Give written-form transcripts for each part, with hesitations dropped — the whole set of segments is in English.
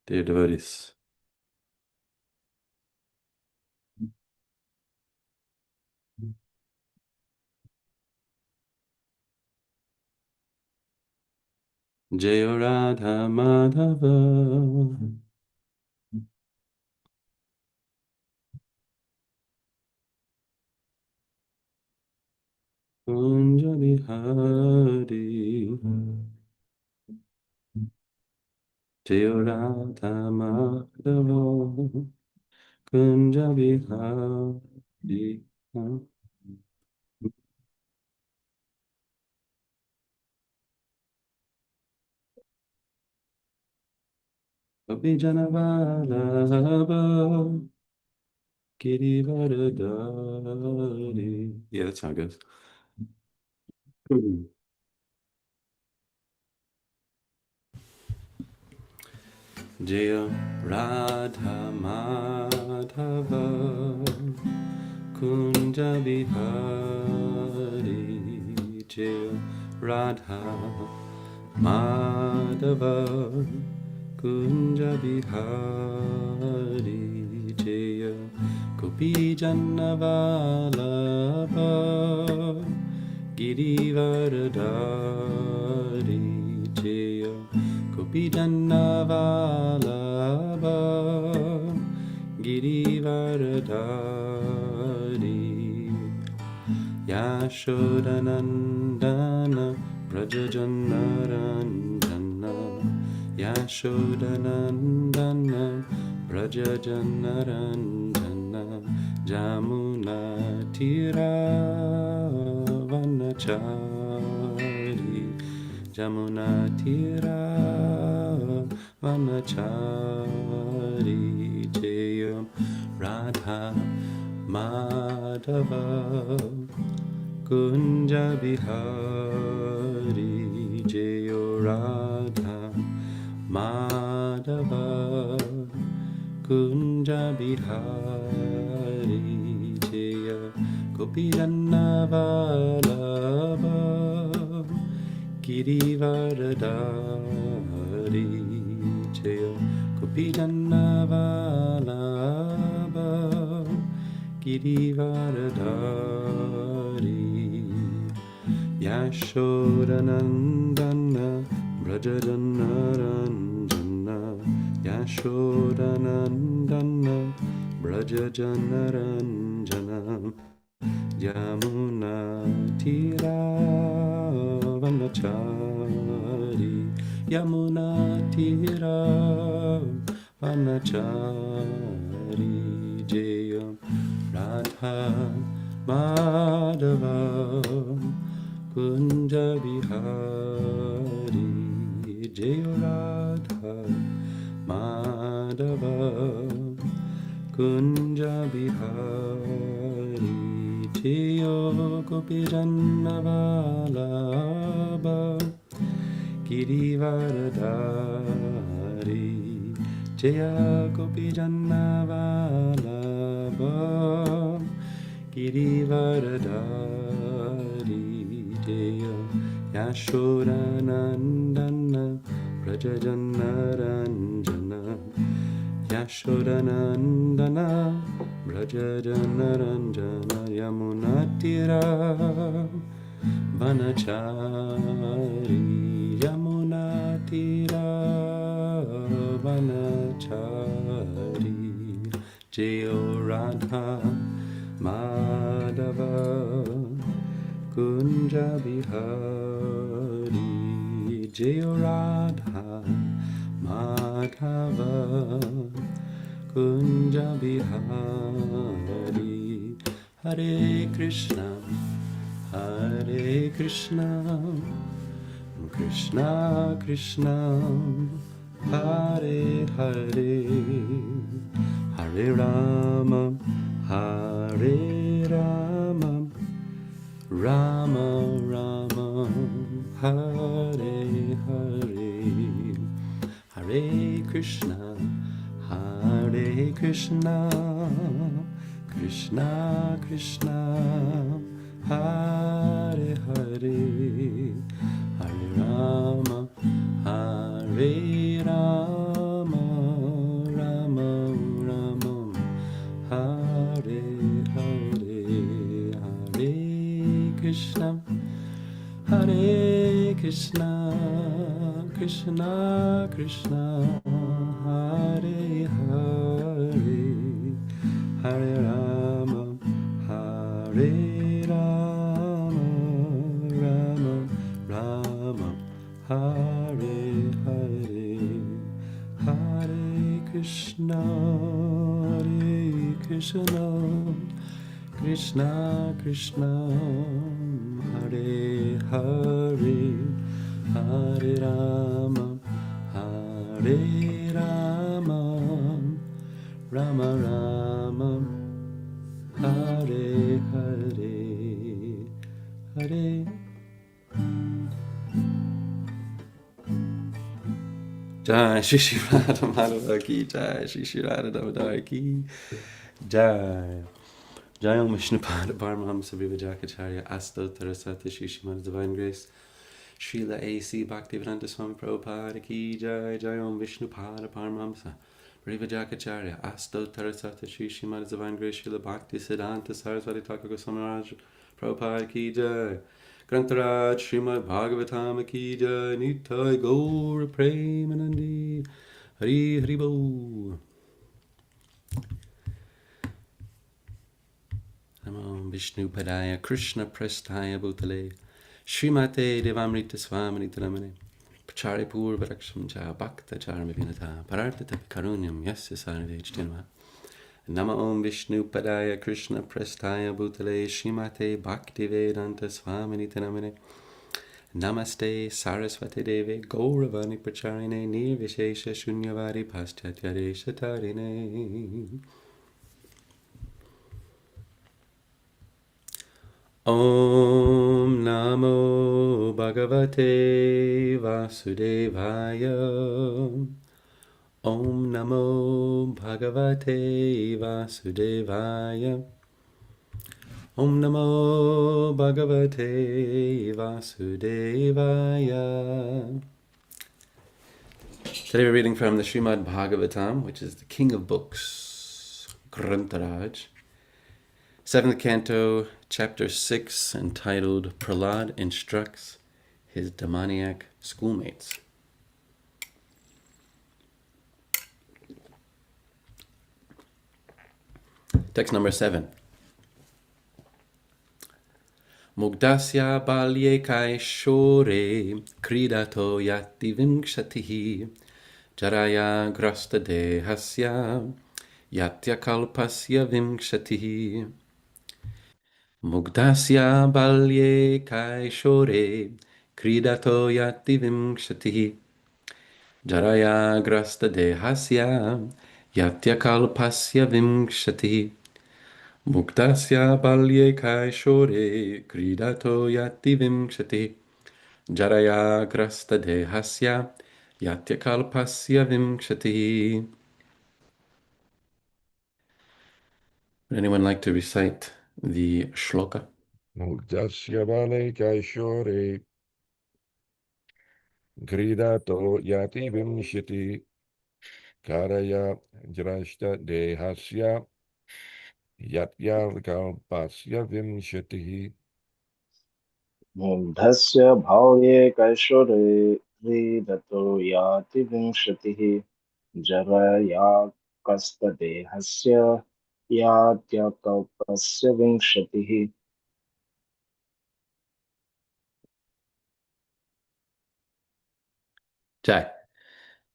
Dear devotees, Jaya Radha Madhava Kunja Bihari Jaya Radha Madhava Kunja Bihari Abhijanavalabha Girivaradari. Yeah, that's how it goes. Jaya Radha Madhava Kunja Bihari Jaya Radha Madhava Kunja Bihari Jaya Gopi Jannavalabha Girivaradari Jaya Gopi Jannavalabha Girivaradari Yashodanandana Brajajanaranjana Yashodanandana Brajajanaranjana Jamuna Tiravanachari Jamuna Tiravanachari Jaya Radha Madhava Kunja Bihari Jaya Radha Madhava Kunja Bihari Jaya Gopi Jannavalabha Girivaradari Jaya Gopi Jannavalabha Girivaradari Yashodanandana Brajajanaranjana Yashodanandana Brajajanaranjana Yamuna Tiravanachari Yamuna Tiravanachari Jaya Radha Madhava Kunja Bihari Jaya Radha Madhava Kunja Bihari Jaya Gopi Jannavalabha Girivaradari Jaya Gopi Jannavalabha Girivaradari Jaya Yashodanandana Brajajanaranjana Yashodanandana Brajajanaranjana Yamunatira Vanachari Yamunatira Vanachari Jaya Radha Madhava Kunja Bihari Jaya Radha Madhava Kunja Bihari Hare Krishna Hare Krishna Krishna Krishna Hare Hare Hare Rama Hare Rama Rama Rama Hare Hare Hare Krishna Hare Krishna Krishna Krishna Hare Hare Hare Rama Hare Rama Krishna, Hare Krishna, Krishna Krishna, Hare Hare, Hare Rama, Hare Rama, Rama Rama, Hare Hare, Hare Krishna, Hare Krishna, Krishna Krishna, Hare Hare, Hare Rama, Hare Rama, Rama Rama, Hare Hare, Hare. Jai Shri Shri Radha Madhava ki Jai, Shri Shri Radha Damodar ki Jai. Jai Om Vishnupada Paramahamsa Vivajakacharya Astottara Sati Shri Srimad Divine Grace Srila A.C. Bhaktivedanta Swami Prabhupada ki Jai. Jai Om Vishnupada Paramahamsa Vivajakacharya Astottara Sati Shri Srimad Divine Grace Srila Bhakti Siddhanta Saraswati Thakur Goswami Maharaj Prabhupada ki Jai. Grantaraj Srimad Bhagavatam ki Jai. Nitai Gaur Premanandi Hari Hari Bo. Namo Vishnu Padaya Krishna Prasthaya Bhutale Srimate Devamrita Swamini Talamane Pachari Purvaraksham Cha Bhakta Charma Vinata Parartata Karunyam Yasya Sarvejtinva. Namo Om Vishnu Padaya Krishna Prasthaya Bhutale Srimate Bhakti Vedanta Swamini Talamane Namaste Saraswati Deve Gauravani Pracharine Nirvishesha Shunyavadi Paschatyaresha Tarine. Om Namo Bhagavate Vasudevaya. Om Namo Bhagavate Vasudevaya. Om Namo Bhagavate Vasudevaya. Today we're reading from the Srimad Bhagavatam, which is the king of books, Grantaraj. 7th Canto, Chapter 6, entitled Prahlad Instructs His Demoniac Schoolmates. Text number 7. Mugdasya balye kaishore kridato yati vimkshatihi jaraya grasta dehasya yatya kalpasya vimkshatihi. Mugdasya balye kaishore kridato yati vimkshatihi jaraya grasta dehasya yatya kalpasya vimkshatihi. Mugdasya balye kaishore kridato yati vimkshatihi jaraya grasta dehasya yatya kalpasya vimkshatihi. Would anyone like to recite the shloka? Mugdasya vale kaishore gridato yati vimshiti karaya drashta dehasya yatya kalpasya vimshiti. मुग्धस्य भाव्ये कैशोरे क्रीडतो याति विंशतिः जरया कस्तदेहस्य यात्यकल्पस्य विंशतिः. Jai.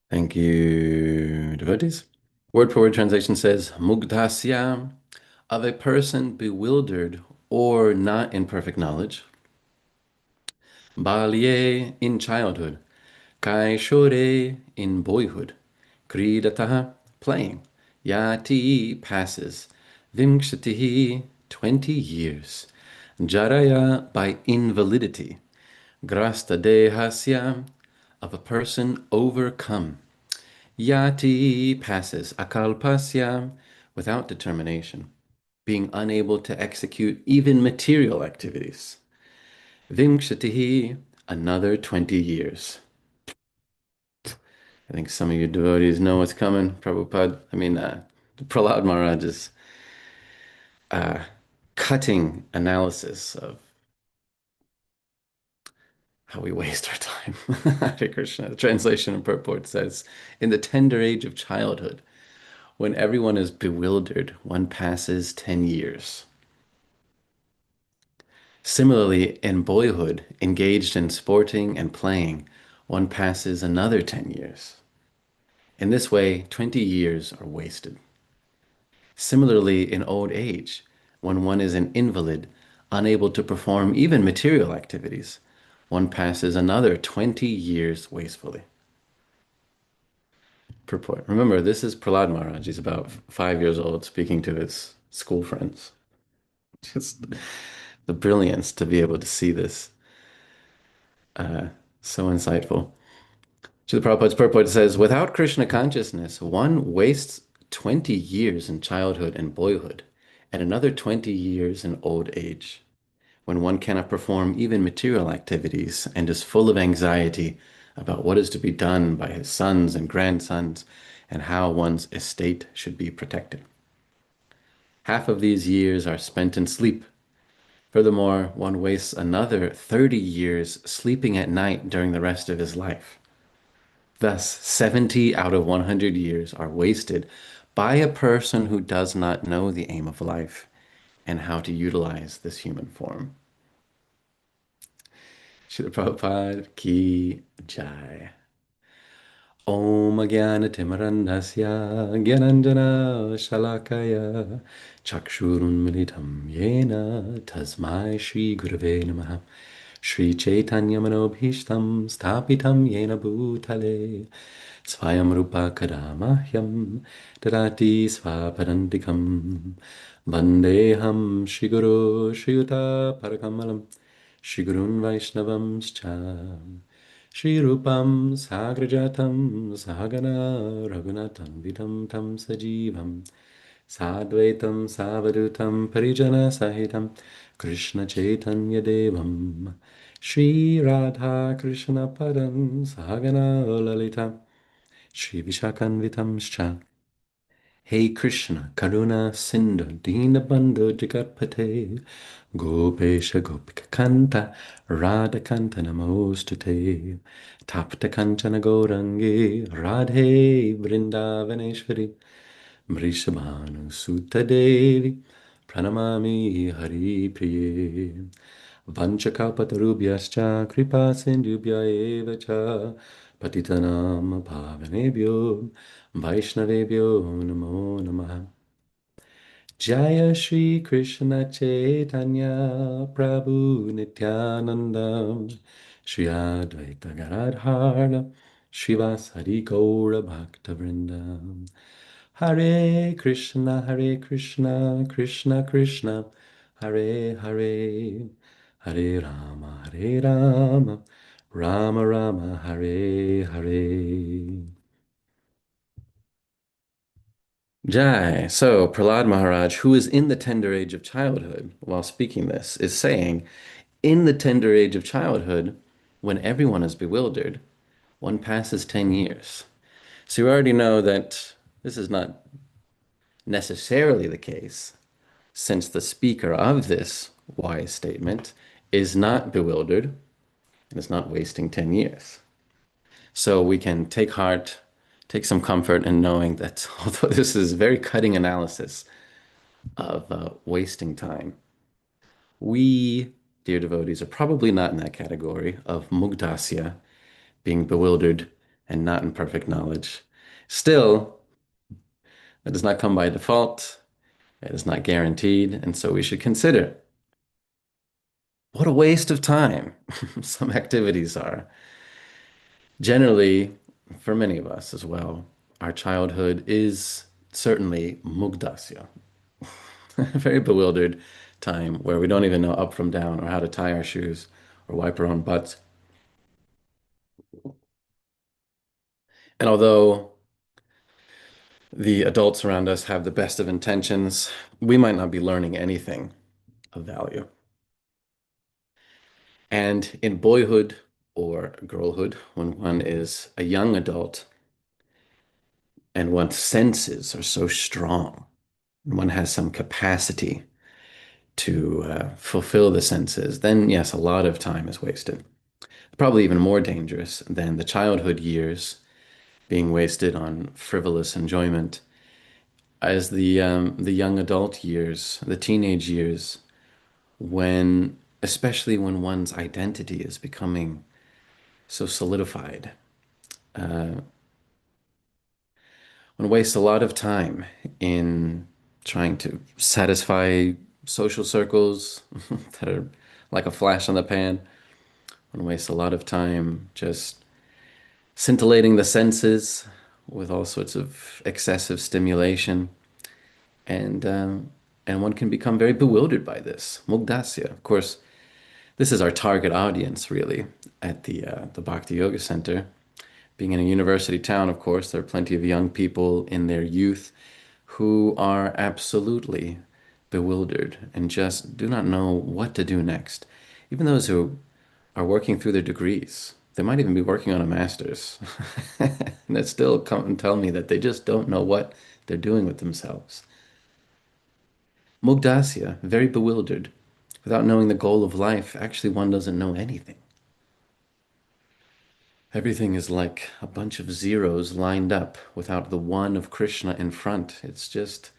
Thank you, devotees. Word for word translation says, Mugdasya, of a person bewildered or not in perfect knowledge. Balye, in childhood. Kaishore, in boyhood. Kridataha, playing. Yati, passes. Vimkshatihi, 20 years. Jaraya, by invalidity. Grasta dehasya, of a person overcome. Yati, passes. Akalpasya, without determination, being unable to execute even material activities. Vimkshatihi, another 20 years. I think some of you devotees know what's coming. Prabhupada, Prahlad Maharaj's cutting analysis of how we waste our time. Hare Krishna. The translation and purport says, in the tender age of childhood, when everyone is bewildered, one passes 10 years. Similarly, in boyhood, engaged in sporting and playing, one passes another 10 years. In this way, 20 years are wasted. Similarly, in old age, when one is an invalid, unable to perform even material activities, one passes another 20 years wastefully. Purport. Remember, this is Prahlad Maharaj. He's about 5 years old, speaking to his school friends. Just the brilliance to be able to see this. So insightful. Srila Prabhupada's purport says, without Krishna consciousness, one wastes 20 years in childhood and boyhood, and another 20 years in old age, when one cannot perform even material activities and is full of anxiety about what is to be done by his sons and grandsons and how one's estate should be protected. Half of these years are spent in sleep. Furthermore, one wastes another 30 years sleeping at night during the rest of his life. Thus, 70 out of 100 years are wasted by a person who does not know the aim of life and how to utilize this human form. Srila Prabhupada ki jai. Om Jnana-timirandasya Gyananjana Shalakaya Chakshurunmilitam Yena Tasmai Shri Gurave Namaha Shri Chaitanya Manobhishtam Stapitam Yena Bhutale Svayam Rupa Kadamahyam Dadati Svaparantikam Vandeham Shri Guru Shri Yuta Parakamalam Shri Gurun Vaishnavam Scham Shri Rupam Sagrajatam Sahagana Raghunatam Vidam Tam Sajivam Sadvaitam Savadutam Parijana Sahitam Krishna Chaitanya Devam Shri Radha Krishna Padam Sahagana Lalita Shri Vishakanvitam Scha Hey Krishna, Karuna Sindhu, Dinabandhu Jagatpate, Gopesha Gopika Kanta, Radha Kanta Namostute, Tapta Kanchana Gourangi, Radhe Vrindavaneshwari, Vrishabhanu Sutta Devi, Pranamami Hari Priye. Vanchakalpatarubhyascha kripa sindhubhya eva cha patitanam pavanebhyo vaishnavebhyo namo namaha. Jaya Shri Krishna Chaitanya Prabhu Nityananda Shri Advaita Gadadhara Srivasadi Gaura Bhakta Vrinda. Hare Krishna, Krishna Krishna, Hare Hare, Hare Rama, Rama Rama, Hare Hare. Jai. So Prahlad Maharaj, who is in the tender age of childhood, while speaking this, is saying, in the tender age of childhood, when everyone is bewildered, one passes 10 years. So you already know that this is not necessarily the case, since the speaker of this wise statement is not bewildered and is not wasting 10 years. So we can take heart, take some comfort in knowing that although this is very cutting analysis of wasting time, we, dear devotees, are probably not in that category of mugdasya, being bewildered and not in perfect knowledge. Still, that does not come by default. It is not guaranteed, and so we should consider what a waste of time some activities are. Generally, for many of us as well, our childhood is certainly mugdasya, a very bewildered time where we don't even know up from down or how to tie our shoes or wipe our own butts. And although the adults around us have the best of intentions, we might not be learning anything of value. And in boyhood or girlhood, when one is a young adult and one's senses are so strong, and one has some capacity to fulfill the senses, then yes, a lot of time is wasted. Probably even more dangerous than the childhood years being wasted on frivolous enjoyment as the young adult years, the teenage years, when especially when one's identity is becoming so solidified. One wastes a lot of time in trying to satisfy social circles that are like a flash in the pan. One wastes a lot of time just scintillating the senses with all sorts of excessive stimulation, and um, and one can become very bewildered by this. Mugdasya, of course, this is our target audience really at the Bhakti Yoga Center. Being in a university town, of course, there are plenty of young people in their youth who are absolutely bewildered and just do not know what to do next. Even those who are working through their degrees, they might even be working on a master's, and they still come and tell me that they just don't know what they're doing with themselves. Mugdasya, very bewildered. Without knowing the goal of life, actually, one doesn't know anything. Everything is like a bunch of zeros lined up without the one of Krishna in front. It's just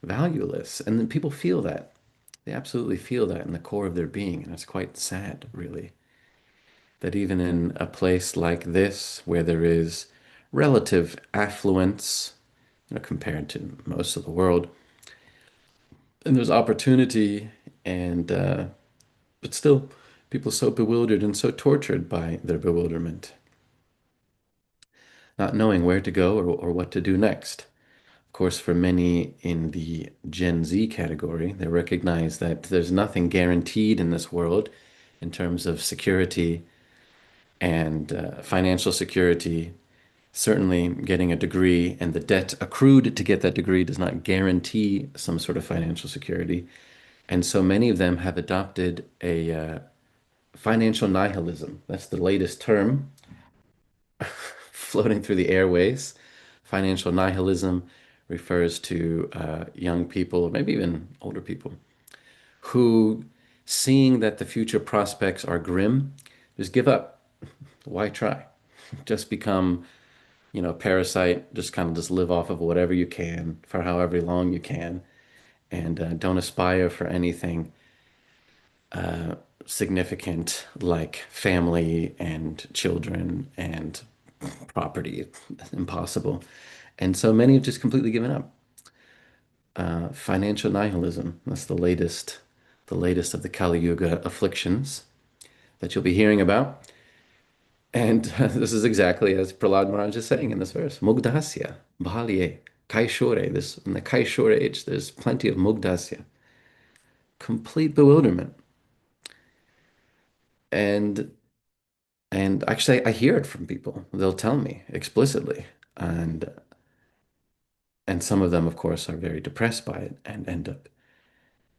valueless. And then people feel that. They absolutely feel that in the core of their being. And it's quite sad, really, that even in a place like this, where there is relative affluence, compared to most of the world, and there's opportunity, and but still, people so bewildered and so tortured by their bewilderment, not knowing where to go or what to do next. Of course, for many in the Gen Z category, they recognize that there's nothing guaranteed in this world in terms of security and financial security. Certainly, getting a degree and the debt accrued to get that degree does not guarantee some sort of financial security. And so many of them have adopted a financial nihilism. That's the latest term floating through the airways. Financial nihilism refers to young people, maybe even older people, who, seeing that the future prospects are grim, just give up. Why try? Just become, a parasite. Just kind of just live off of whatever you can for however long you can, and don't aspire for anything significant like family and children and property. Impossible. And so many have just completely given up. Financial nihilism. That's the latest of the Kali Yuga afflictions that you'll be hearing about. And this is exactly as Prahlad Maharaj is saying in this verse. Mugdasya, Bhalye, Kaishore. This in the Kaishore age, there's plenty of Mugdasya. Complete bewilderment. And and actually I hear it from people. They'll tell me explicitly. And some of them, of course, are very depressed by it and end up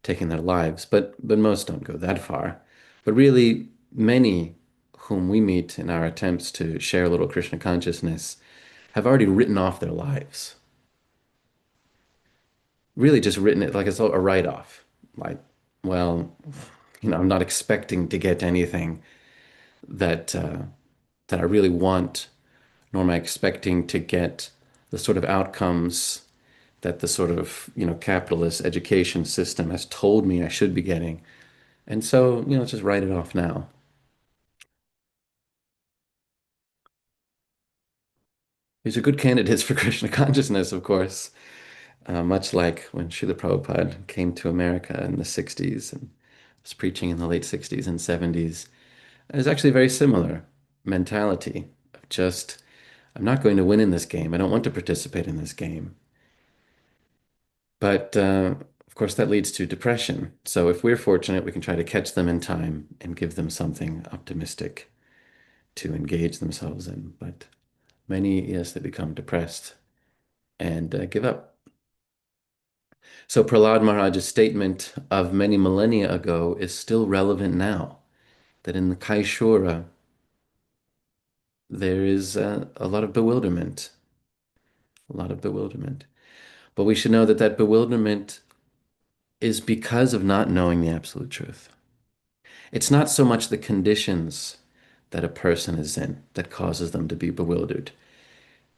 taking their lives, but most don't go that far. But really, many whom we meet in our attempts to share a little Krishna consciousness have already written off their lives. Really just written it like it's a write-off. Like, well, I'm not expecting to get anything that that I really want, nor am I expecting to get the sort of outcomes that the sort of, capitalist education system has told me I should be getting. And so, let's just write it off now. These are good candidates for Krishna consciousness, of course, much like when Srila Prabhupada came to America in the 60s and was preaching in the late 60s and 70s. It was actually a very similar mentality of just, I'm not going to win in this game. I don't want to participate in this game. But of course, that leads to depression. So if we're fortunate, we can try to catch them in time and give them something optimistic to engage themselves in. But many, yes, they become depressed and give up. So Prahlad Maharaj's statement of many millennia ago is still relevant now, that in the Kaishura, there is a lot of bewilderment, a lot of bewilderment. But we should know that that bewilderment is because of not knowing the absolute truth. It's not so much the conditions that a person is in that causes them to be bewildered.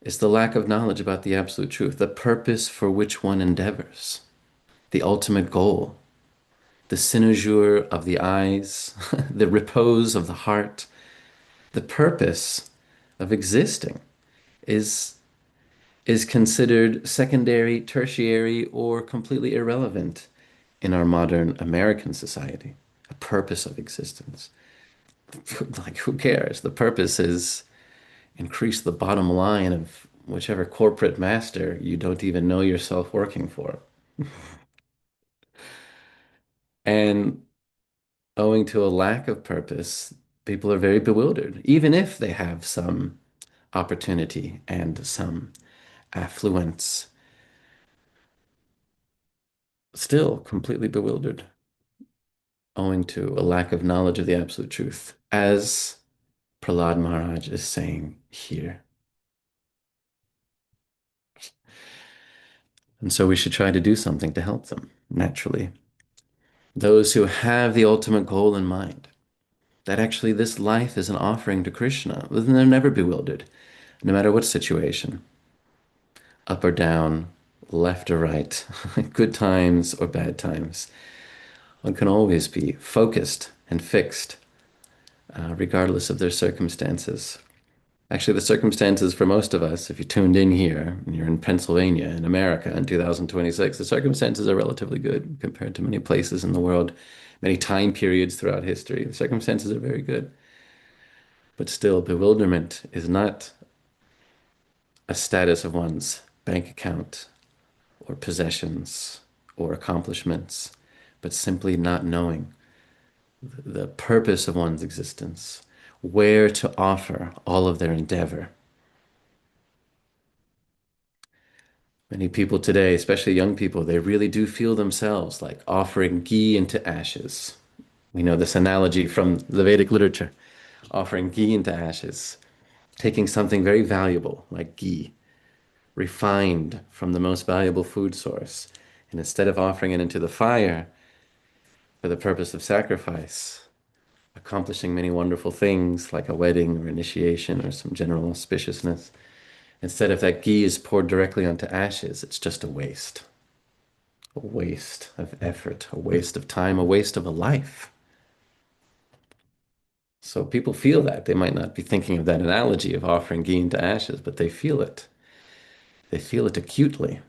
It's the lack of knowledge about the absolute truth, the purpose for which one endeavors, the ultimate goal, the cynosure of the eyes, the repose of the heart, the purpose of existing is considered secondary, tertiary, or completely irrelevant in our modern American society. A purpose of existence. Like, who cares? The purpose is increase the bottom line of whichever corporate master you don't even know yourself working for. And owing to a lack of purpose, people are very bewildered, even if they have some opportunity and some affluence, still completely bewildered, owing to a lack of knowledge of the absolute truth, as Prahlad Maharaj is saying here. And so we should try to do something to help them, naturally. Those who have the ultimate goal in mind, that actually this life is an offering to Krishna, then they're never bewildered, no matter what situation, up or down, left or right, good times or bad times. One can always be focused and fixed, regardless of their circumstances. Actually, the circumstances for most of us, if you tuned in here, and you're in Pennsylvania, in America, in 2026, the circumstances are relatively good compared to many places in the world, many time periods throughout history. The circumstances are very good. But still, bewilderment is not a status of one's bank account or possessions or accomplishments, but simply not knowing the purpose of one's existence, where to offer all of their endeavor. Many people today, especially young people, they really do feel themselves like offering ghee into ashes. We know this analogy from the Vedic literature, offering ghee into ashes, taking something very valuable like ghee, refined from the most valuable food source, and instead of offering it into the fire for the purpose of sacrifice, accomplishing many wonderful things like a wedding or initiation or some general auspiciousness, instead of that ghee is poured directly onto ashes, it's just a waste. A waste of effort, a waste of time, a waste of a life. So people feel that. They might not be thinking of that analogy of offering ghee into ashes, but they feel it. They feel it acutely.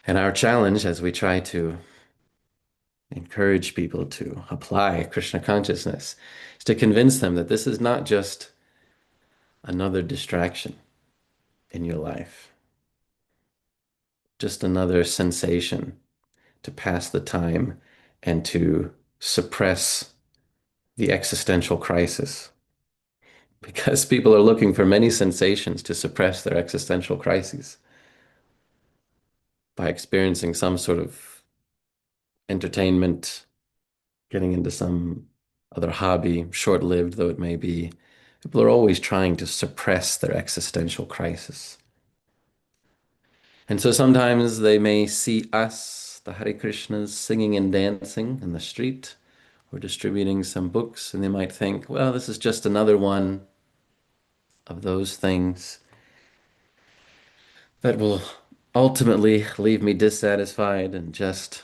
And our challenge as we try to encourage people to apply Krishna consciousness is to convince them that this is not just another distraction in your life, just another sensation to pass the time and to suppress the existential crisis. Because people are looking for many sensations to suppress their existential crises by experiencing some sort of entertainment, getting into some other hobby, short-lived though it may be. People are always trying to suppress their existential crisis. And so sometimes they may see us, the Hare Krishnas, singing and dancing in the street or distributing some books, and they might think, well, this is just another one of those things that will ultimately leave me dissatisfied and just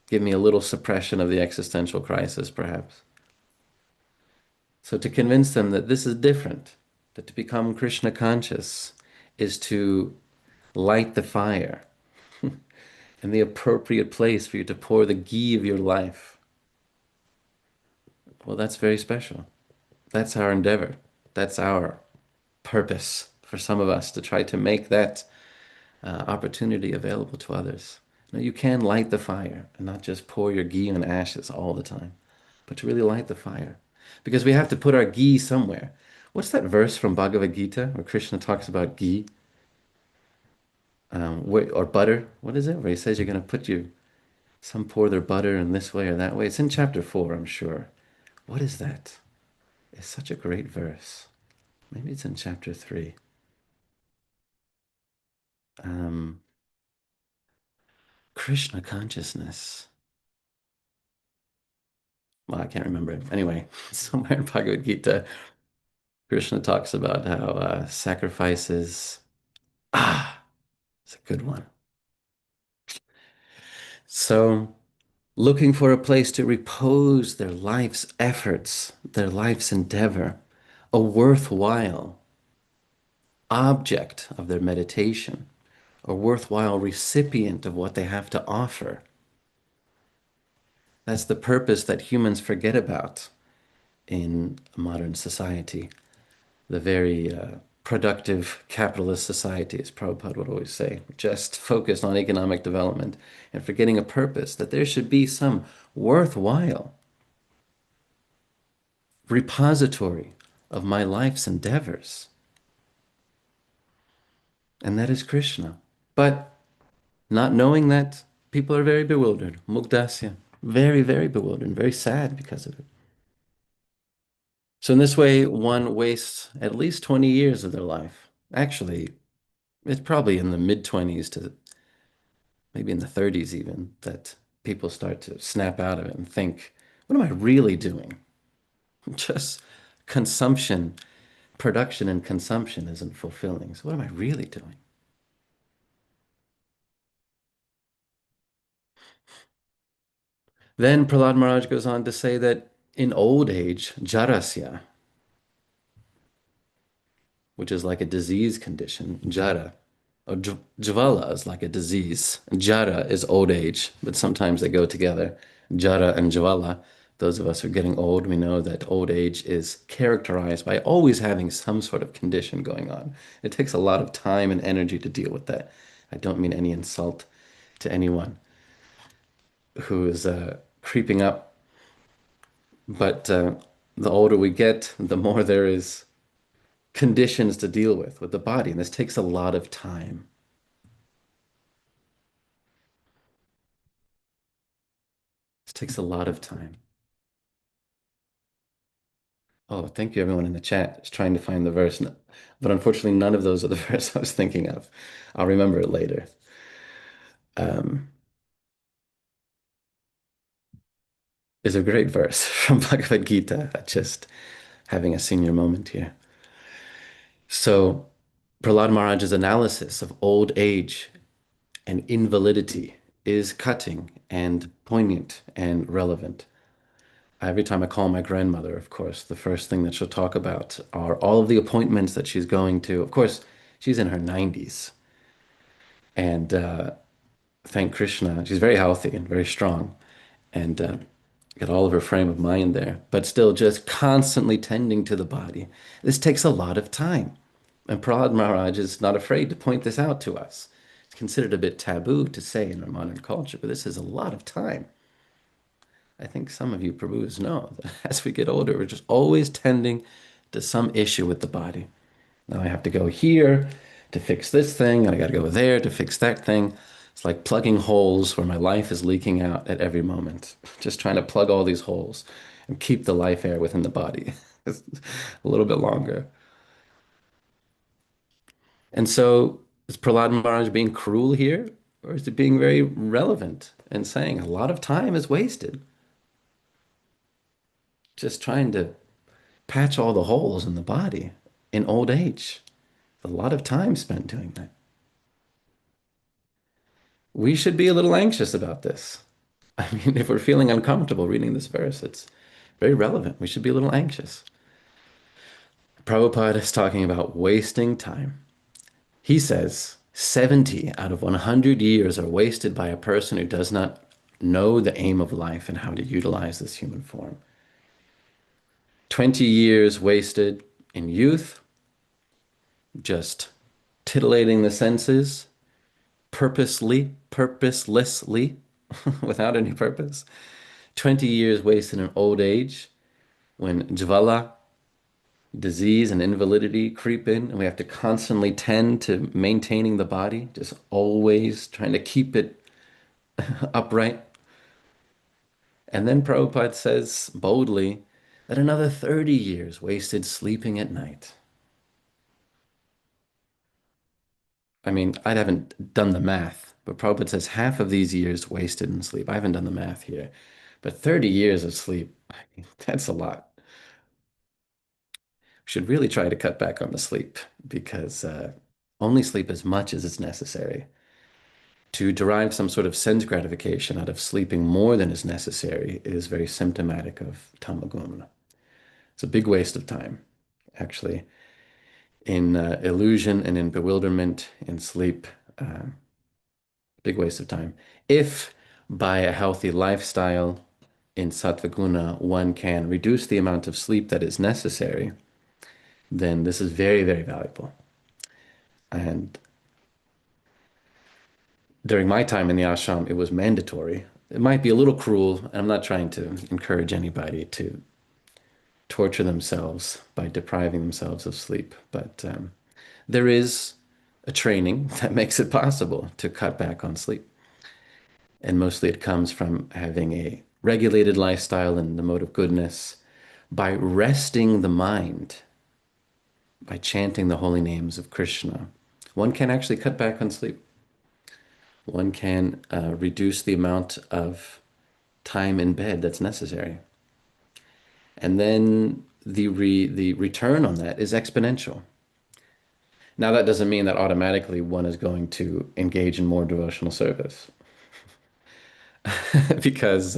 give me a little suppression of the existential crisis, perhaps. So to convince them that this is different, that to become Krishna conscious is to light the fire and the appropriate place for you to pour the ghee of your life. Well, that's very special. That's our endeavor. That's our purpose for some of us to try to make that opportunity available to others. Now, you can light the fire and not just pour your ghee on ashes all the time, but to really light the fire. Because we have to put our ghee somewhere. What's that verse from Bhagavad Gita where Krishna talks about ghee or butter? What is it? Where he says you're going to put some pour their butter in this way or that way. It's in chapter 4, I'm sure. What is that? It's such a great verse. Maybe it's in chapter 3. Um, Krishna consciousness. Well, I can't remember it. Anyway, somewhere in Bhagavad Gita, Krishna talks about how sacrifices. Ah, it's a good one. So, looking for a place to repose their life's efforts, their life's endeavor, a worthwhile object of their meditation, a worthwhile recipient of what they have to offer. That's the purpose that humans forget about in modern society. The very productive capitalist society, as Prabhupada would always say, just focused on economic development and forgetting a purpose, that there should be some worthwhile repository of my life's endeavors. And that is Krishna. But not knowing that, people are very bewildered. Mugdasya. Very, very bewildered, very sad because of it. So in this way, one wastes at least 20 years of their life. Actually, it's probably in the mid-20s to maybe in the 30s even, that people start to snap out of it and think, what am I really doing? Just consumption, production and consumption isn't fulfilling. So what am I really doing? Then Prahlad Maharaj goes on to say that in old age, jarasya, which is like a disease condition, jara, or jvala is like a disease. Jara is old age, but sometimes they go together. Jara and jvala. Those of us who are getting old, we know that old age is characterized by always having some sort of condition going on. It takes a lot of time and energy to deal with that. I don't mean any insult to anyone who is creeping up, but the older we get, the more there is conditions to deal with the body, and this takes a lot of time. This takes a lot of time. Oh, thank you, everyone in the chat is trying to find the verse, but unfortunately, none of those are the verse I was thinking of. I'll remember it later. Is a great verse from Bhagavad Gita. Just having a senior moment here. So, Prahlad Maharaj's analysis of old age and invalidity is cutting and poignant and relevant. Every time I call my grandmother, of course, the first thing that she'll talk about are all of the appointments that she's going to. Of course, she's in her 90s. And thank Krishna, she's very healthy and very strong and got all of her frame of mind there, but still just constantly tending to the body. This takes a lot of time. And Prahlad Maharaj is not afraid to point this out to us. It's considered a bit taboo to say in our modern culture, but this is a lot of time. I think some of you Prabhus know that as we get older, we're just always tending to some issue with the body. Now I have to go here to fix this thing, and I got to go there to fix that thing. It's like plugging holes where my life is leaking out at every moment. Just trying to plug all these holes and keep the life air within the body a little bit longer. And so is Prahlad Maharaj being cruel here, or is it being very relevant and saying a lot of time is wasted just trying to patch all the holes in the body in old age? A lot of time spent doing that. We should be a little anxious about this. I mean, if we're feeling uncomfortable reading this verse, it's very relevant. We should be a little anxious. Prabhupada is talking about wasting time. He says 70 out of 100 years are wasted by a person who does not know the aim of life and how to utilize this human form. 20 years wasted in youth, just titillating the senses, purposelessly, without any purpose. 20 years wasted in old age when jvala, disease and invalidity creep in, and we have to constantly tend to maintaining the body, just always trying to keep it upright. And then Prabhupada says boldly that another 30 years wasted sleeping at night. I mean, I haven't done the math, but Prabhupada says half of these years wasted in sleep. I haven't done the math here. But 30 years of sleep, that's a lot. We should really try to cut back on the sleep because only sleep as much as it's necessary. To derive some sort of sense gratification out of sleeping more than is necessary is very symptomatic of tamaguna. It's a big waste of time, actually. In illusion and in bewilderment, in sleep, big waste of time. If by a healthy lifestyle in Sattvaguna, one can reduce the amount of sleep that is necessary, then this is very, very valuable. And during my time in the ashram, it was mandatory. It might be a little cruel, and I'm not trying to encourage anybody to torture themselves by depriving themselves of sleep, but there is a training that makes it possible to cut back on sleep. And mostly it comes from having a regulated lifestyle in the mode of goodness, by resting the mind, by chanting the holy names of Krishna. One can actually cut back on sleep. One can reduce the amount of time in bed that's necessary. And then the return on that is exponential. Now, that doesn't mean that automatically one is going to engage in more devotional service. Because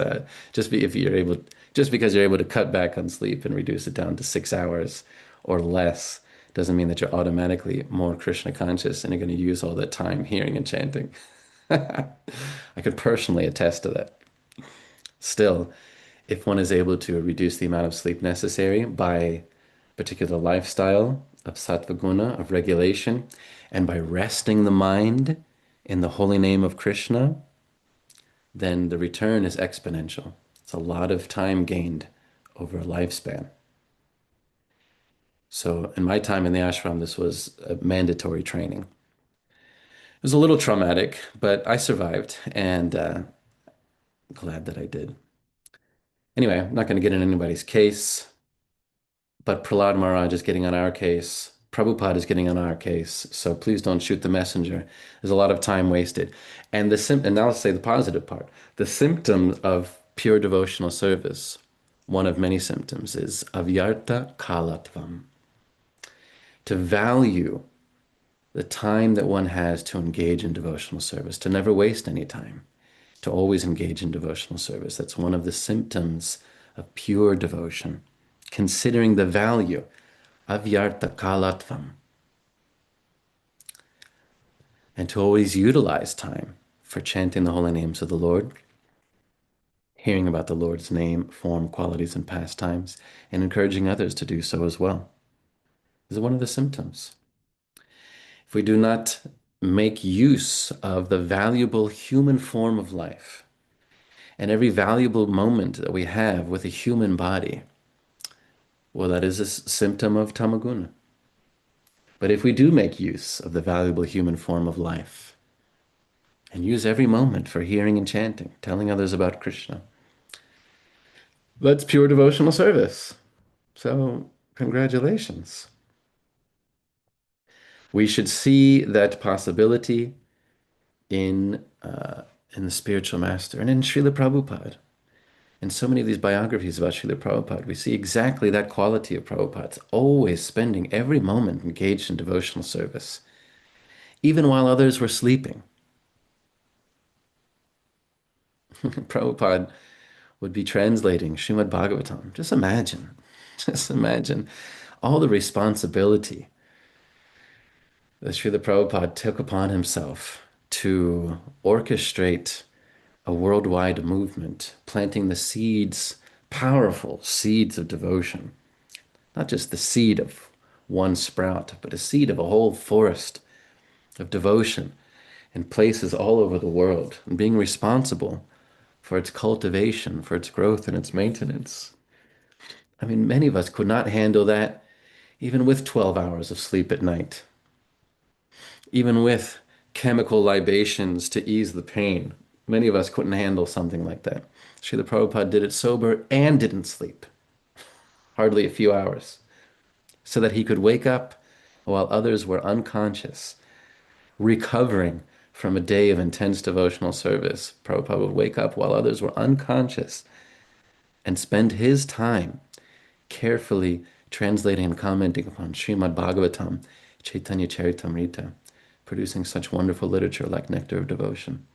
just because you're able to cut back on sleep and reduce it down to 6 hours or less doesn't mean that you're automatically more Krishna conscious and you're going to use all that time hearing and chanting. I could personally attest to that. Still, if one is able to reduce the amount of sleep necessary by a particular lifestyle of sattva guna, of regulation, and by resting the mind in the holy name of Krishna, then the return is exponential. It's a lot of time gained over a lifespan. So in my time in the ashram, this was a mandatory training. It was a little traumatic, but I survived, and glad that I did. Anyway, I'm not going to get in anybody's case, but Prahlad Maharaj is getting on our case. Prabhupada is getting on our case. So please don't shoot the messenger. There's a lot of time wasted. And now let's say the positive part. The symptom of pure devotional service, one of many symptoms, is avyarta kalatvam. To value the time that one has to engage in devotional service, to never waste any time, to always engage in devotional service. That's one of the symptoms of pure devotion, considering the value of avyarta kalatvam, and to always utilize time for chanting the holy names of the Lord, hearing about the Lord's name, form, qualities, and pastimes, and encouraging others to do so as well. This is one of the symptoms. If we do not make use of the valuable human form of life and every valuable moment that we have with a human body, well, that is a symptom of tamaguna. But if we do make use of the valuable human form of life and use every moment for hearing and chanting, telling others about Krishna, that's pure devotional service. So, congratulations. We should see that possibility in the spiritual master and in Srila Prabhupada. In so many of these biographies about Srila Prabhupada, we see exactly that quality of Prabhupada, always spending every moment engaged in devotional service, even while others were sleeping. Prabhupada would be translating Srimad Bhagavatam. Just imagine all the responsibility that Srila Prabhupada took upon himself to orchestrate a worldwide movement, planting the seeds, powerful seeds of devotion. Not just the seed of one sprout, but a seed of a whole forest of devotion in places all over the world, and being responsible for its cultivation, for its growth and its maintenance. I mean, many of us could not handle that even with 12 hours of sleep at night, even with chemical libations to ease the pain. Many of us couldn't handle something like that. Srila Prabhupada did it sober and didn't sleep, hardly a few hours, so that he could wake up while others were unconscious, recovering from a day of intense devotional service. Prabhupada would wake up while others were unconscious and spend his time carefully translating and commenting upon Srimad Bhagavatam, Chaitanya Charitamrita, producing such wonderful literature like Nectar of Devotion.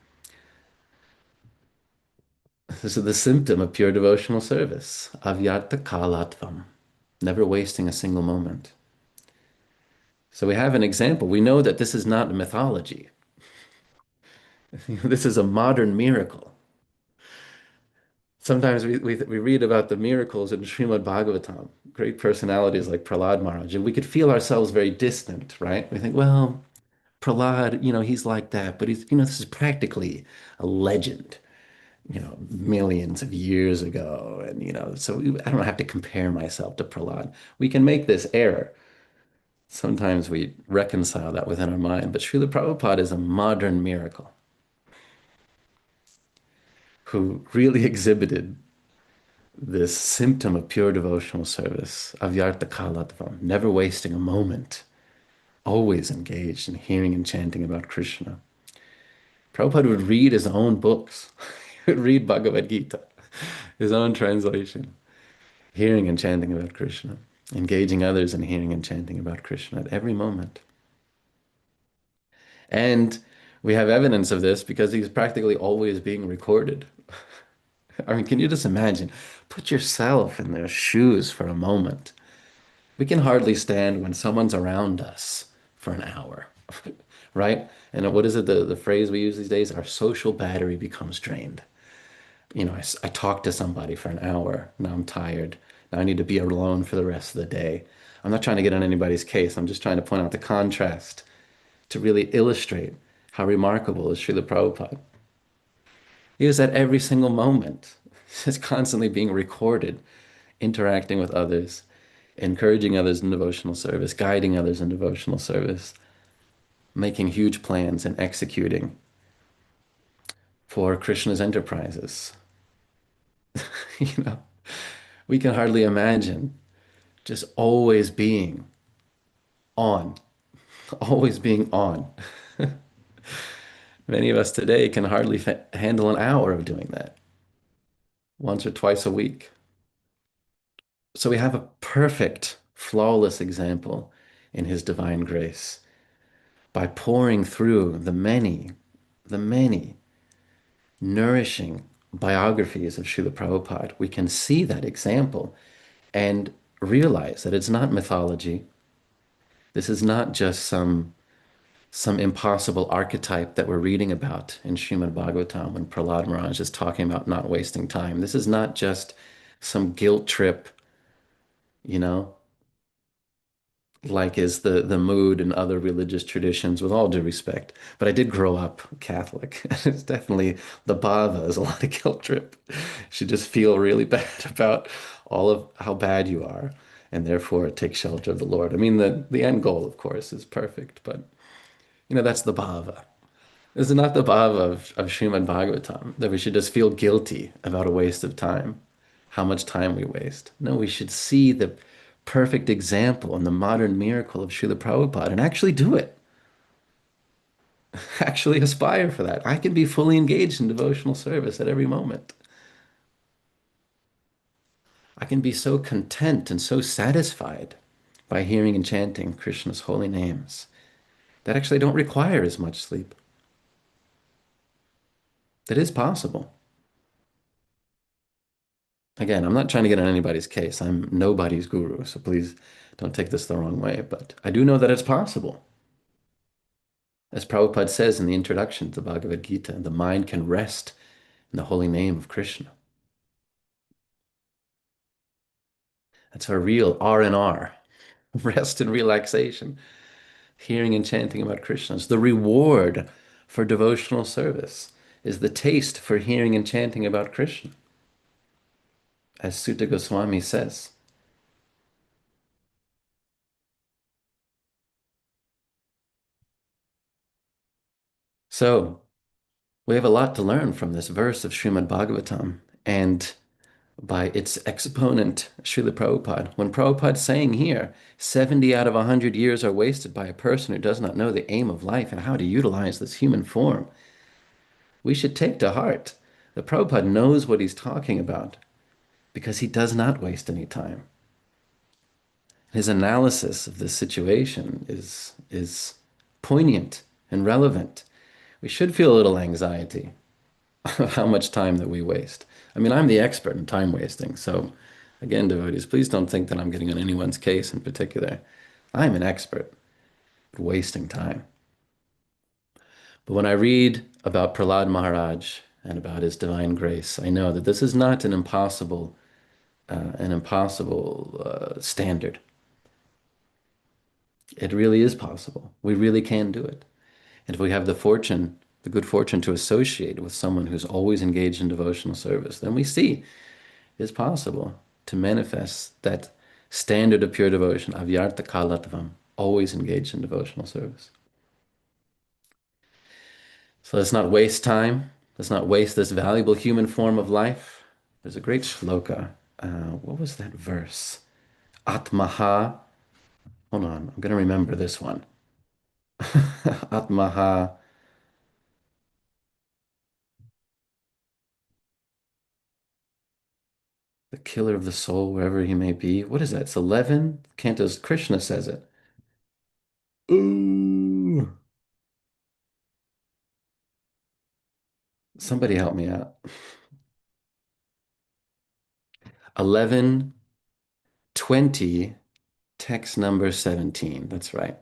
This is the symptom of pure devotional service, avyarta kalatvam, never wasting a single moment. So we have an example. We know that this is not a mythology. This is a modern miracle. Sometimes we read about the miracles in Srimad Bhagavatam, great personalities like Prahlad Maharaj, and we could feel ourselves very distant, right? We think, well, Prahlad, he's like that, but this is practically a legend, millions of years ago. And, so I don't have to compare myself to Prahlad. We can make this error. Sometimes we reconcile that within our mind, but Srila Prabhupada is a modern miracle who really exhibited this symptom of pure devotional service, avyarta kalatvam, never wasting a moment, always engaged in hearing and chanting about Krishna. Prabhupada would read his own books. He would read Bhagavad Gita, his own translation, hearing and chanting about Krishna, engaging others in hearing and chanting about Krishna at every moment. And we have evidence of this because he's practically always being recorded. I mean, can you just imagine? Put yourself in their shoes for a moment. We can hardly stand when someone's around us for an hour, right? And what is it, the phrase we use these days? Our social battery becomes drained. I talk to somebody for an hour. Now I'm tired. Now I need to be alone for the rest of the day. I'm not trying to get on anybody's case. I'm just trying to point out the contrast to really illustrate how remarkable is Srila Prabhupada. He is at every single moment, just constantly being recorded, interacting with others, encouraging others in devotional service, guiding others in devotional service, making huge plans and executing for Krishna's enterprises. you know, we can hardly imagine just always being on, always being on. Many of us today can hardly handle an hour of doing that, once or twice a week. So we have a perfect, flawless example in his divine grace by pouring through the many nourishing biographies of Srila Prabhupada. We can see that example and realize that it's not mythology. This is not just some impossible archetype that we're reading about in Srimad Bhagavatam when Prahlad Maharaj is talking about not wasting time. This is not just some guilt trip, you know, like is the mood in other religious traditions, with all due respect. But I did grow up Catholic. It's definitely the bhava is a lot of guilt trip. You should just feel really bad about all of how bad you are, and therefore take shelter of the Lord. I mean, the end goal, of course, is perfect, but that's the bhava. This is not the bhava of Srimad Bhagavatam, that we should just feel guilty about a waste of time, how much time we waste. No, we should see the perfect example and the modern miracle of Srila Prabhupada and actually do it. Actually aspire for that. I can be fully engaged in devotional service at every moment. I can be so content and so satisfied by hearing and chanting Krishna's holy names that actually don't require as much sleep. That is possible. Again, I'm not trying to get on anybody's case. I'm nobody's guru, so please don't take this the wrong way. But I do know that it's possible. As Prabhupada says in the introduction to the Bhagavad Gita, the mind can rest in the holy name of Krishna. That's our real R&R, rest and relaxation, hearing and chanting about Krishna. The reward for devotional service is the taste for hearing and chanting about Krishna, as Sutta Goswami says. So we have a lot to learn from this verse of Srimad Bhagavatam and by its exponent, Srila Prabhupada. When Prabhupada's saying here, 70 out of 100 years are wasted by a person who does not know the aim of life and how to utilize this human form, we should take to heart that Prabhupada knows what he's talking about because he does not waste any time. His analysis of this situation is poignant and relevant. We should feel a little anxiety of how much time that we waste. I mean, I'm the expert in time wasting, so again, devotees, please don't think that I'm getting on anyone's case in particular. I'm an expert at wasting time. But when I read about Prahlad Maharaj and about his divine grace, I know that this is not an impossible standard. It really is possible. We really can do it. And if we have the good fortune to associate with someone who's always engaged in devotional service, then we see it's possible to manifest that standard of pure devotion, avyarta kalatvam, always engaged in devotional service. So let's not waste time. Let's not waste this valuable human form of life. There's a great shloka. What was that verse? Atmaha. Hold on, I'm going to remember this one. Atmaha. The killer of the soul, wherever he may be. What is that? It's 11 cantos. Krishna says it. Ooh. Somebody help me out. 11:20, text number 17. That's right.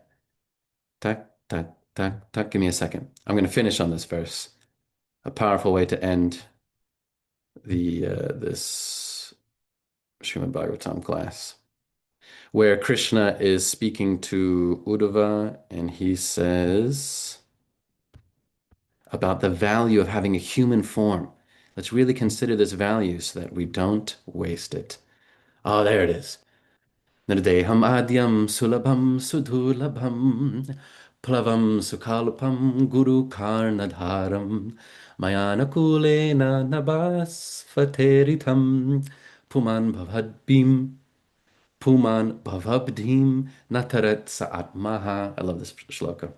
Tak, tak, tak, tak. Give me a second. I'm going to finish on this verse. A powerful way to end this Srimad Bhagavatam class, where Krishna is speaking to Uddhava, and he says about the value of having a human form. Let's really consider this value so that we don't waste it. Oh, there it is. Nirdeham adyam sulabham sudhulabham plavam sukalpam guru karnadharam mayanakulena nabas fateritam puman bhavadbim puman bhavabdim natarat sa'atmaha. I love this shloka.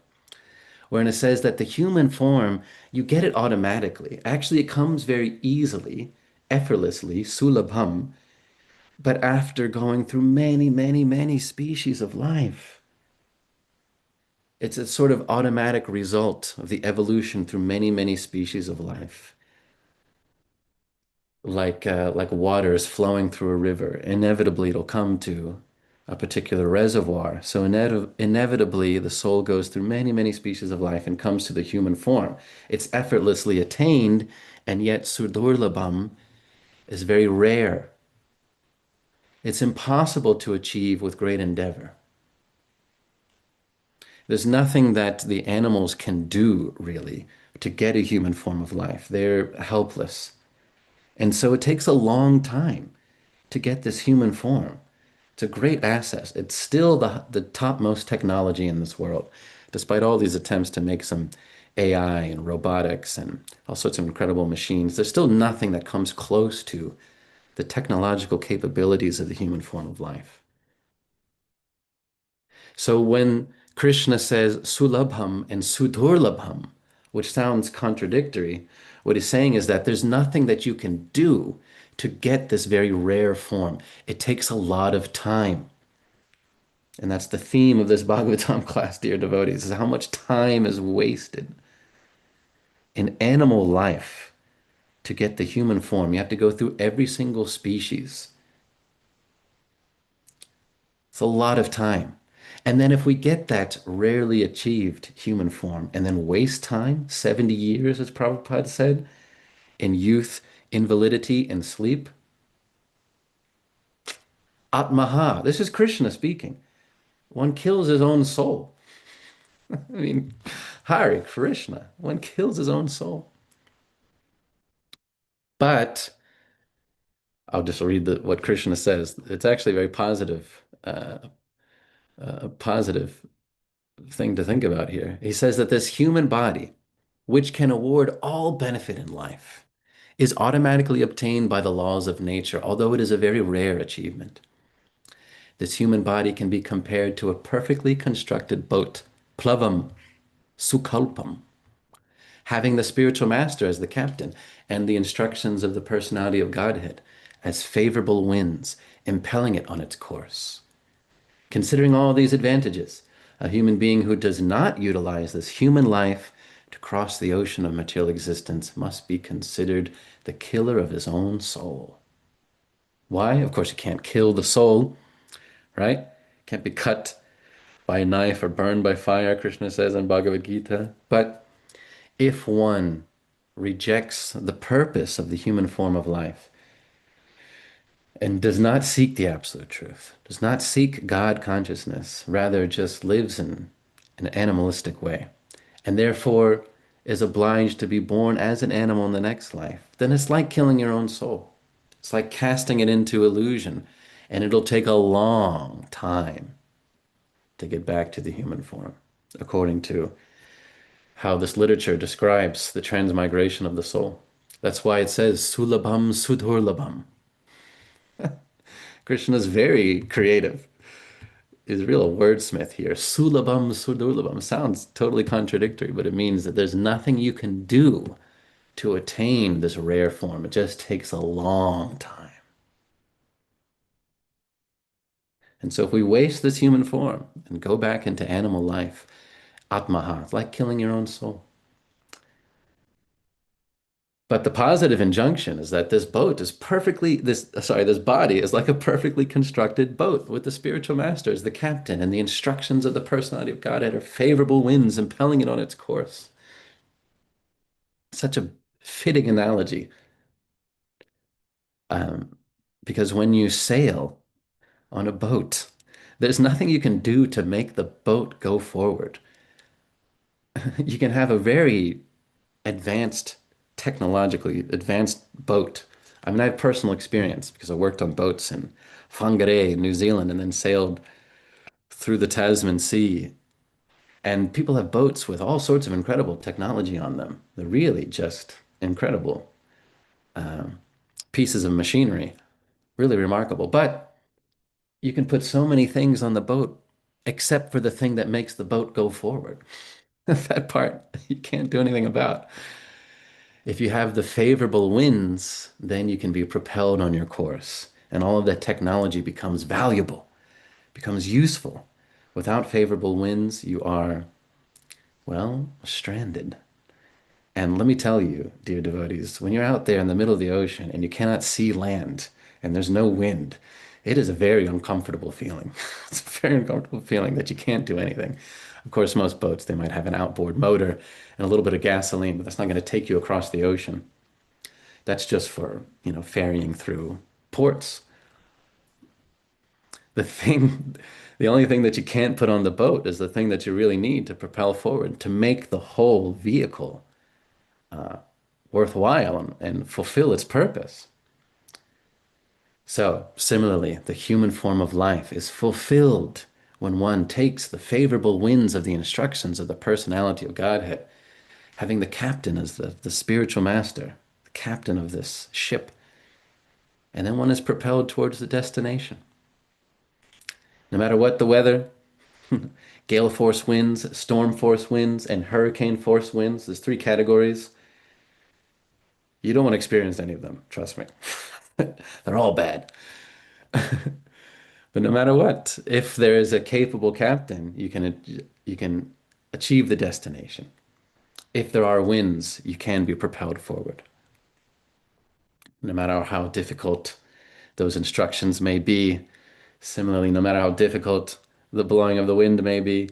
Wherein it says that the human form, you get it automatically. Actually, it comes very easily, effortlessly, sulabham, but after going through many, many, many species of life. It's a sort of automatic result of the evolution through many, many species of life. Like water is flowing through a river. Inevitably, it'll come to a particular reservoir. So inevitably, the soul goes through many, many species of life and comes to the human form. It's effortlessly attained, and yet sudurlabham is very rare. It's impossible to achieve with great endeavor. There's nothing that the animals can do, really, to get a human form of life. They're helpless. And so it takes a long time to get this human form. It's a great asset. It's still the topmost technology in this world, despite all these attempts to make some AI and robotics and all sorts of incredible machines. There's still nothing that comes close to the technological capabilities of the human form of life. So when Krishna says sulabham and sudurlabham, which sounds contradictory, what he's saying is that there's nothing that you can do to get this very rare form. It takes a lot of time. And that's the theme of this Bhagavatam class, dear devotees, is how much time is wasted in animal life to get the human form. You have to go through every single species. It's a lot of time. And then if we get that rarely achieved human form and then waste time, 70 years, as Prabhupada said, in youth, invalidity, and sleep, Atmaha, this is Krishna speaking. One kills his own soul. I mean, Hare Krishna, one kills his own soul. But I'll just read what Krishna says. It's actually a very positive thing to think about here. He says that this human body, which can award all benefit in life, is automatically obtained by the laws of nature, although it is a very rare achievement. This human body can be compared to a perfectly constructed boat, plavam, sukalpam, having the spiritual master as the captain and the instructions of the personality of Godhead has favorable winds impelling it on its course. Considering all these advantages, a human being who does not utilize this human life to cross the ocean of material existence must be considered the killer of his own soul. Why? Of course, you can't kill the soul, right? Can't be cut by a knife or burned by fire, Krishna says in Bhagavad Gita. But if one rejects the purpose of the human form of life and does not seek the absolute truth, does not seek God consciousness, rather just lives in an animalistic way, and therefore is obliged to be born as an animal in the next life, then it's like killing your own soul. It's like casting it into illusion, and it'll take a long time to get back to the human form, according to how this literature describes the transmigration of the soul. That's why it says Sulabham Sudurlabham. Krishna is very creative. He's a real wordsmith here. Sulabham Sudurlabham sounds totally contradictory, but it means that there's nothing you can do to attain this rare form. It just takes a long time. And so if we waste this human form and go back into animal life, atmaha, it's like killing your own soul. But the positive injunction is that this boat is this body is like a perfectly constructed boat with the spiritual master as the captain, and the instructions of the personality of Godhead are favorable winds impelling it on its course. Such a fitting analogy. Um, because when you sail on a boat, there's nothing you can do to make the boat go forward. You can have a very advanced, technologically advanced boat. I mean, I have personal experience because I worked on boats in Whangarei, New Zealand, and then sailed through the Tasman Sea. And people have boats with all sorts of incredible technology on them. They're really just incredible pieces of machinery, really remarkable. But you can put so many things on the boat, except for the thing that makes the boat go forward. That part you can't do anything about. If you have the favorable winds, then you can be propelled on your course, and all of that technology becomes valuable, becomes useful. Without favorable winds, you are, well, stranded. And let me tell you, dear devotees, when you're out there in the middle of the ocean and you cannot see land and there's no wind, it is a very uncomfortable feeling. It's a very uncomfortable feeling that you can't do anything. Of course, most boats, they might have an outboard motor and a little bit of gasoline, but that's not going to take you across the ocean. That's just for, ferrying through ports. The thing, the only thing that you can't put on the boat is the thing that you really need to propel forward, to make the whole vehicle worthwhile and fulfill its purpose. So, similarly, the human form of life is fulfilled when one takes the favorable winds of the instructions of the personality of Godhead, having the captain as the spiritual master, the captain of this ship, and then one is propelled towards the destination. No matter what the weather, gale force winds, storm force winds, and hurricane force winds, there's three categories. You don't want to experience any of them, trust me. They're all bad. But no matter what, if there is a capable captain, you can achieve the destination. If there are winds, you can be propelled forward. No matter how difficult those instructions may be, similarly, no matter how difficult the blowing of the wind may be,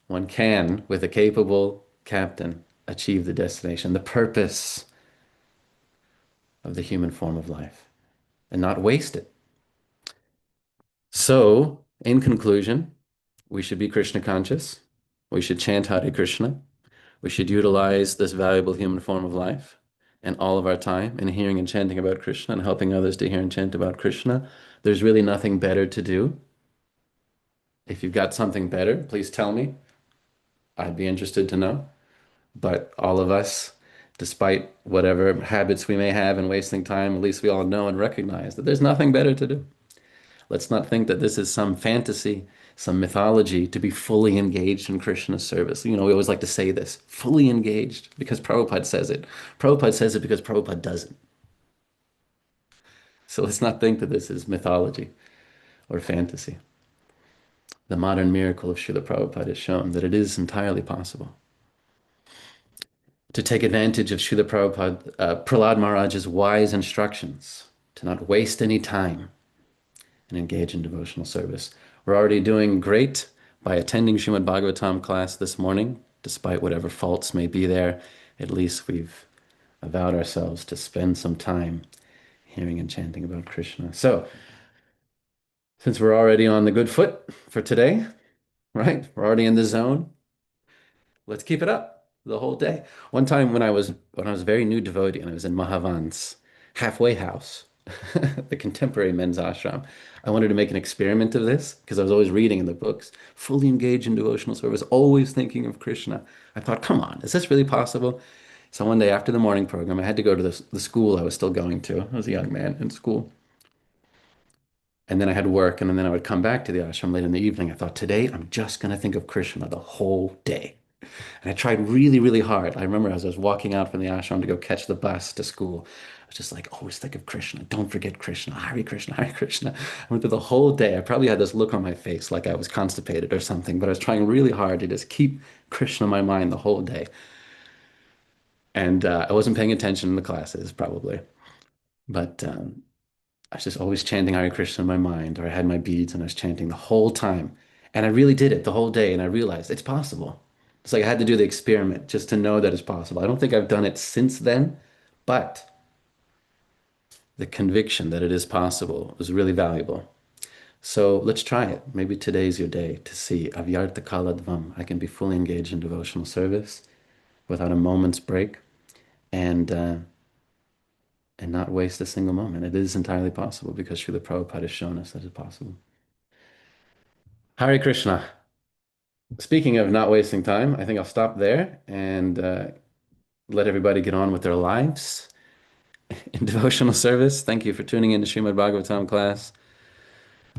one can, with a capable captain, achieve the destination, the purpose of the human form of life, and not waste it. So, in conclusion, we should be Krishna conscious. We should chant Hare Krishna. We should utilize this valuable human form of life and all of our time in hearing and chanting about Krishna and helping others to hear and chant about Krishna. There's really nothing better to do. If you've got something better, please tell me. I'd be interested to know. But all of us, despite whatever habits we may have in wasting time, at least we all know and recognize that there's nothing better to do. Let's not think that this is some fantasy, some mythology to be fully engaged in Krishna's service. We always like to say this, fully engaged, because Prabhupada says it. Prabhupada says it because Prabhupada doesn't. So let's not think that this is mythology or fantasy. The modern miracle of Srila Prabhupada has shown that it is entirely possible to take advantage of Srila Prabhupada, Prahlad Maharaj's wise instructions, to not waste any time and engage in devotional service. We're already doing great by attending Srimad Bhagavatam class this morning, despite whatever faults may be there. At least we've avowed ourselves to spend some time hearing and chanting about Krishna. So, since we're already on the good foot for today, right? We're already in the zone. Let's keep it up the whole day. One time when I was a very new devotee and I was in Mahavan's halfway house, the contemporary men's ashram, I wanted to make an experiment of this because I was always reading in the books, fully engaged in devotional service, always thinking of Krishna. I thought, come on, is this really possible? So one day after the morning program, I had to go to the school I was still going to. I was a young man in school. And then I had work, and then I would come back to the ashram late in the evening. I thought, today I'm just going to think of Krishna the whole day. And I tried really, really hard. I remember as I was walking out from the ashram to go catch the bus to school, I was just like, always think of Krishna. Don't forget Krishna. Hare Krishna, Hare Krishna. I went through the whole day. I probably had this look on my face like I was constipated or something, but I was trying really hard to just keep Krishna in my mind the whole day. And I wasn't paying attention in the classes, probably. But I was just always chanting Hare Krishna in my mind, or I had my beads and I was chanting the whole time. And I really did it the whole day, and I realized it's possible. It's like I had to do the experiment just to know that it's possible. I don't think I've done it since then, but the conviction that it is possible was really valuable. So let's try it. Maybe today's your day to see avyarta kaladvam. I can be fully engaged in devotional service without a moment's break and not waste a single moment. It is entirely possible because Srila Prabhupada has shown us that it's possible. Hare Krishna. Speaking of not wasting time, I think I'll stop there and let everybody get on with their lives in devotional service. Thank you for tuning in to Srimad Bhagavatam class.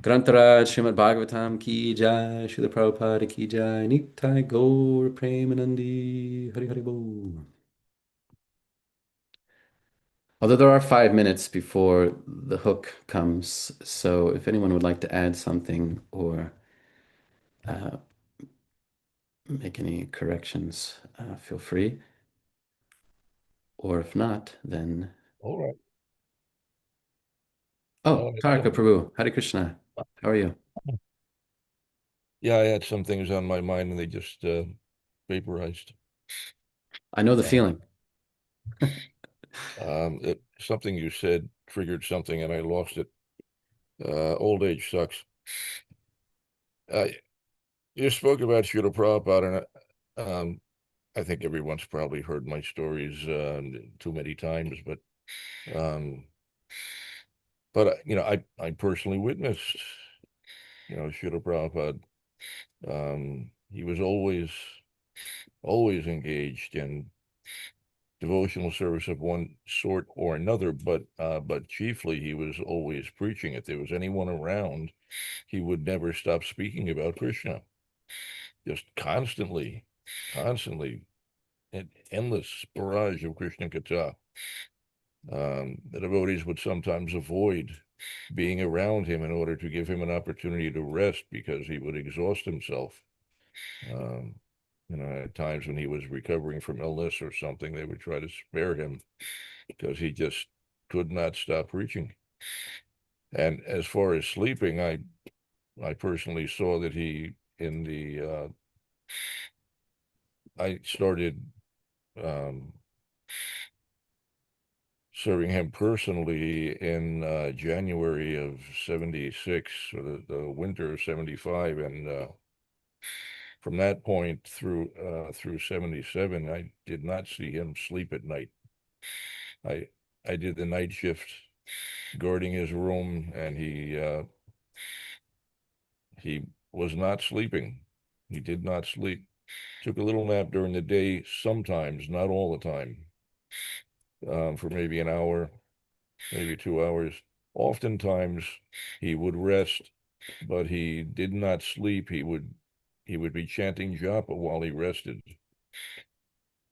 Grantaraj Srimad Bhagavatam ki jai, Srila Prabhupada ki jai, Nitai Gaur Premanandi, Hari Hari Bol. Although there are 5 minutes before the hook comes, so if anyone would like to add something or uh, make any corrections, feel free. Or if not, then... All right. Oh, Taraka Prabhu, Hare Krishna. How are you? Yeah, I had some things on my mind and they just vaporized. I know the feeling. Something you said triggered something and I lost it. Old age sucks. You spoke about Srila Prabhupada, and I think everyone's probably heard my stories too many times, but I personally witnessed, Srila Prabhupada. He was always engaged in devotional service of one sort or another, but chiefly he was always preaching. If there was anyone around, he would never stop speaking about Krishna, just constantly, an endless barrage of Krishna Katha. The devotees would sometimes avoid being around him in order to give him an opportunity to rest because he would exhaust himself. At times when he was recovering from illness or something, they would try to spare him because he just could not stop preaching. And as far as sleeping, I personally saw that I started serving him personally in January of 76, or the winter of 75. And from that point through 77, I did not see him sleep at night. I did the night shift guarding his room, and he was not sleeping. He did not sleep. Took a little nap during the day sometimes, not all the time, for maybe an hour, maybe 2 hours. Oftentimes he would rest, but he did not sleep. He would be chanting japa while he rested.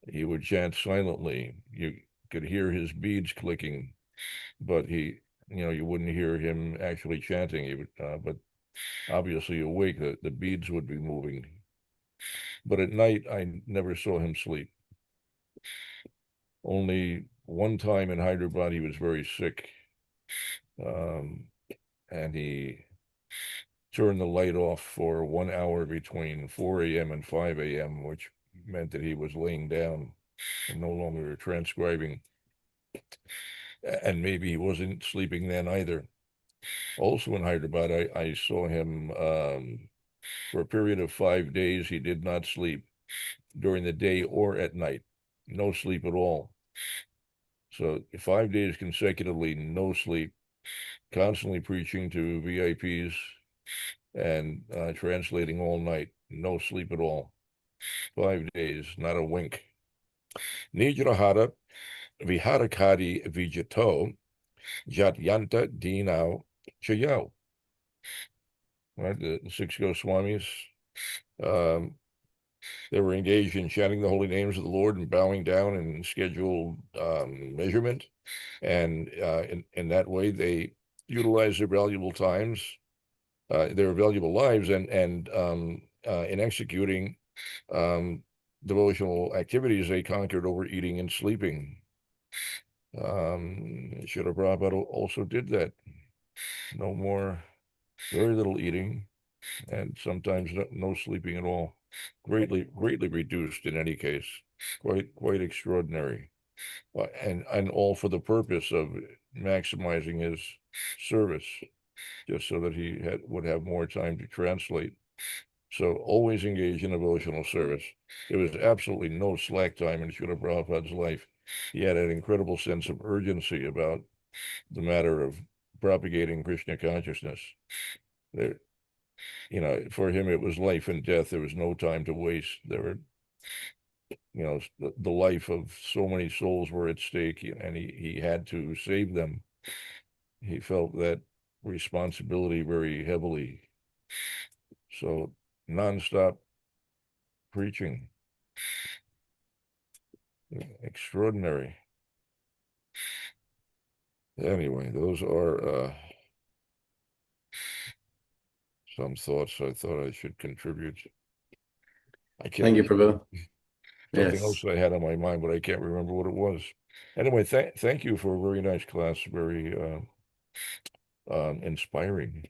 He would chant silently. You could hear his beads clicking, but he you wouldn't hear him actually chanting. He would, but obviously awake, the beads would be moving. But at night, I never saw him sleep. Only one time in Hyderabad, he was very sick, um, and he turned the light off for 1 hour between 4 a.m. and 5 a.m., which meant that he was laying down and no longer transcribing. And maybe he wasn't sleeping then either. Also in Hyderabad, I saw him for a period of 5 days. He did not sleep during the day or at night, no sleep at all. So 5 days consecutively, no sleep, constantly preaching to VIPs and translating all night, no sleep at all. 5 days, not a wink. Nijrahara viharakadi vijato jatyanta dinau chayo. Right, the six Goswamis, they were engaged in chanting the holy names of the Lord and bowing down in scheduled measurement. And in that way, they utilized their valuable times, their valuable lives, and in executing devotional activities, they conquered overeating and sleeping. Srila Prabhupada also did that. No more, very little eating, and sometimes no sleeping at all. Greatly reduced in any case. Quite extraordinary. And all for the purpose of maximizing his service, just so that he would have more time to translate. So always engaged in devotional service. There was absolutely no slack time in Srila Prabhupada's life. He had an incredible sense of urgency about the matter of propagating Krishna consciousness. There, for him, it was life and death. There was no time to waste. There were, the life of so many souls were at stake, and he had to save them. He felt that responsibility very heavily. So nonstop preaching. Extraordinary. Anyway, those are some thoughts I thought I should contribute. I can't Thank you, remember. Prabhu. Something Yes. else I had on my mind, but I can't remember what it was. Anyway, thank you for a very nice class, very inspiring.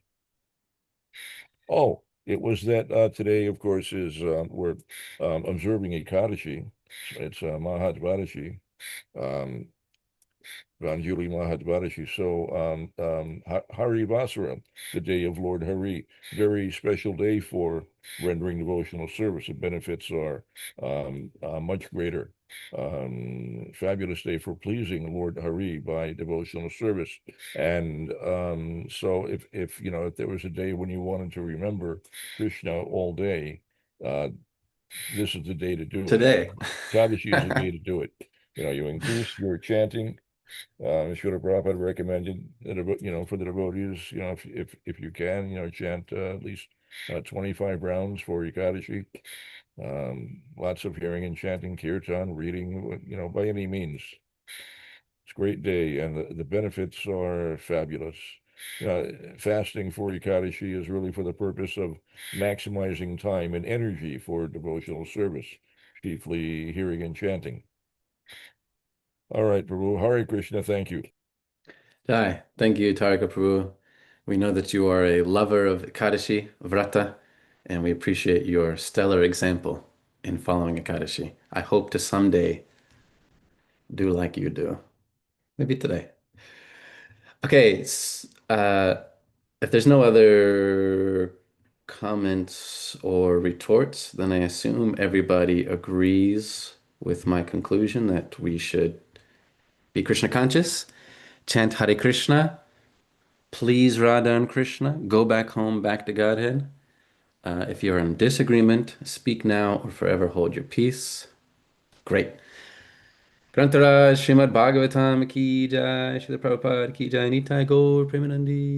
Oh, it was that today, of course, is we're observing Ekadashi. It's Mahadvadashi. Vanjuli Mahadvadashi. So Hari Vasara, the day of Lord Hari, very special day for rendering devotional service. The benefits are much greater. Fabulous day for pleasing Lord Hari by devotional service. And so if there was a day when you wanted to remember Krishna all day, this is the day to do it. Today. Ekadashi is the day to do it. You increase your chanting. Srila Prabhupada recommended that, for the devotees, if you can, chant at least 25 rounds for Ekadashi. Lots of hearing and chanting, kirtan, reading, by any means. It's a great day, and the benefits are fabulous. Fasting for Ekadashi is really for the purpose of maximizing time and energy for devotional service, chiefly hearing and chanting. All right, Prabhu. Hare Krishna, thank you. Jai. Thank you, Tarika Prabhu. We know that you are a lover of Ekadashi, Vrata, and we appreciate your stellar example in following Ekadashi. I hope to someday do like you do. Maybe today. Okay, if there's no other comments or retorts, then I assume everybody agrees with my conclusion that we should be Krishna conscious, chant Hare Krishna, please Radha and Krishna, go back home, back to Godhead. If you're in disagreement, speak now or forever hold your peace. Great. Grantaraj Srimad Bhagavatam ki jai, Srila Prabhupada ki jai, Nitai Gaur Premanandi.